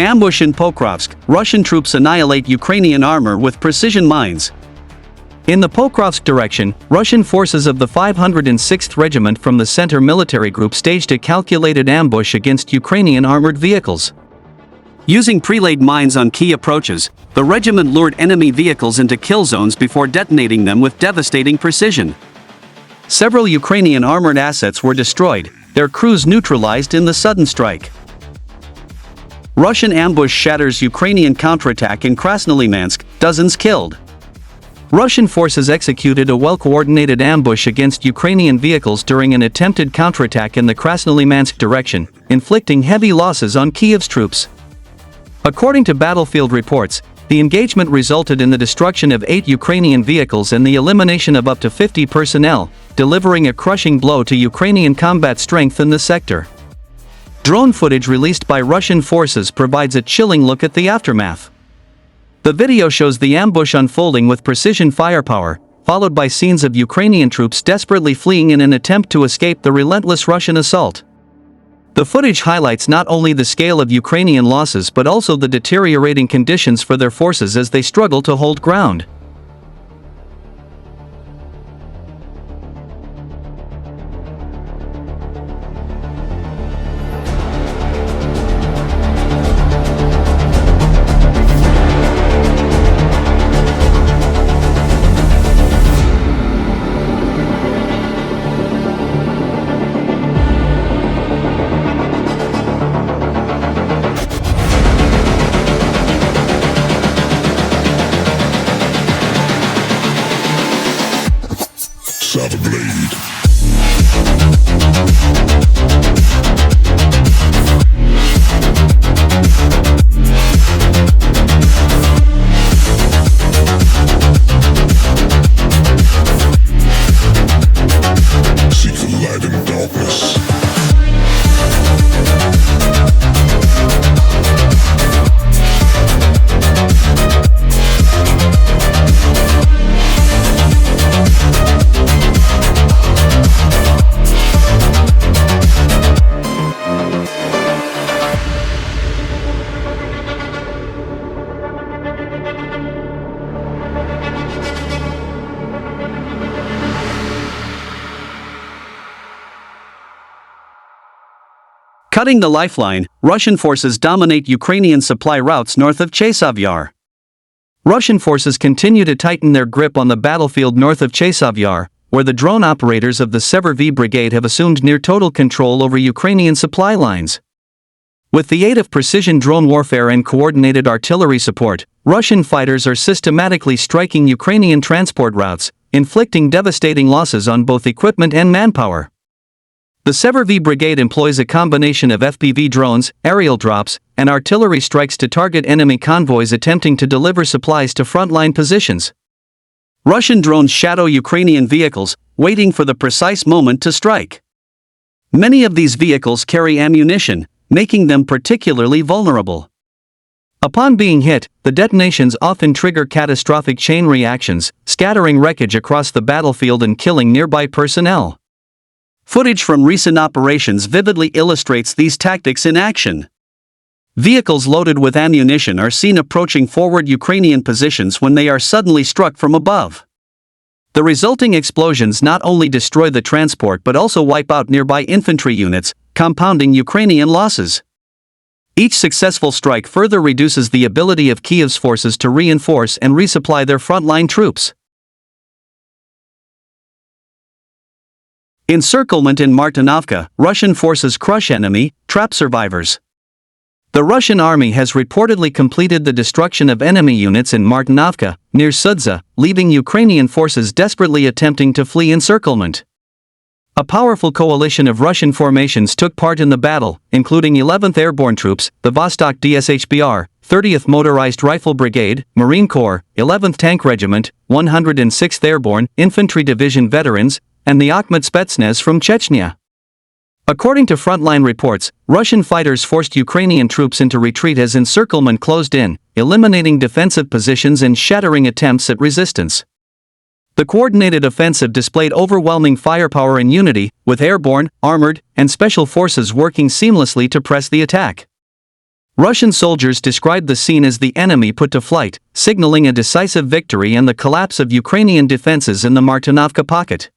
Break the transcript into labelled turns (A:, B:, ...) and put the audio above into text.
A: Ambush in Pokrovsk, Russian troops annihilate Ukrainian armor with precision mines. In the Pokrovsk direction, Russian forces of the 506th Regiment from the Center military group staged a calculated ambush against Ukrainian armored vehicles. Using pre-laid mines on key approaches, the regiment lured enemy vehicles into kill zones before detonating them with devastating precision. Several Ukrainian armored assets were destroyed, their crews neutralized in the sudden strike. Russian ambush shatters Ukrainian counterattack in Crasny, Mansk, dozens killed. Russian forces executed a well-coordinated ambush against Ukrainian vehicles during an attempted counterattack in the Krasny-Mansk direction, inflicting heavy losses on Kyiv's troops. According to battlefield reports, the engagement resulted in the destruction of 8 Ukrainian vehicles and the elimination of up to 50 personnel, delivering a crushing blow to Ukrainian combat strength in the sector. Drone footage released by Russian forces provides a chilling look at the aftermath. The video shows the ambush unfolding with precision firepower, followed by scenes of Ukrainian troops desperately fleeing in an attempt to escape the relentless Russian assault. The footage highlights not only the scale of Ukrainian losses but also the deteriorating conditions for their forces as they struggle to hold ground.
B: Saw the blade. Seek the light in darkness.
A: Cutting the lifeline, Russian forces dominate Ukrainian supply routes north of Chasiv Yar. Russian forces continue to tighten their grip on the battlefield north of Chasiv Yar, where the drone operators of the Sever V Brigade have assumed near total control over Ukrainian supply lines. With the aid of precision drone warfare and coordinated artillery support, Russian fighters are systematically striking Ukrainian transport routes, inflicting devastating losses on both equipment and manpower. The Sever V Brigade employs a combination of FPV drones, aerial drops, and artillery strikes to target enemy convoys attempting to deliver supplies to frontline positions. Russian drones shadow Ukrainian vehicles, waiting for the precise moment to strike. Many of these vehicles carry ammunition, making them particularly vulnerable. Upon being hit, the detonations often trigger catastrophic chain reactions, scattering wreckage across the battlefield and killing nearby personnel. Footage from recent operations vividly illustrates these tactics in action. Vehicles loaded with ammunition are seen approaching forward Ukrainian positions when they are suddenly struck from above. The resulting explosions not only destroy the transport but also wipe out nearby infantry units, compounding Ukrainian losses. Each successful strike further reduces the ability of Kyiv's forces to reinforce and resupply their frontline troops. Encirclement in Martinovka, Russian forces crush enemy, trap survivors. The Russian army has reportedly completed the destruction of enemy units in Martinovka, near Sudza, leaving Ukrainian forces desperately attempting to flee encirclement. A powerful coalition of Russian formations took part in the battle, including 11th Airborne Troops, the Vostok DSHBR, 30th Motorized Rifle Brigade, Marine Corps, 11th Tank Regiment, 106th Airborne, Infantry Division veterans, and the Bakhmut Spetsnaz from Chechnya. According to frontline reports, Russian fighters forced Ukrainian troops into retreat as encirclement closed in, eliminating defensive positions and shattering attempts at resistance. The coordinated offensive displayed overwhelming firepower and unity, with airborne, armored, and special forces working seamlessly to press the attack. Russian soldiers described the scene as the enemy put to flight, signaling a decisive victory and the collapse of Ukrainian defenses in the Martinovka pocket.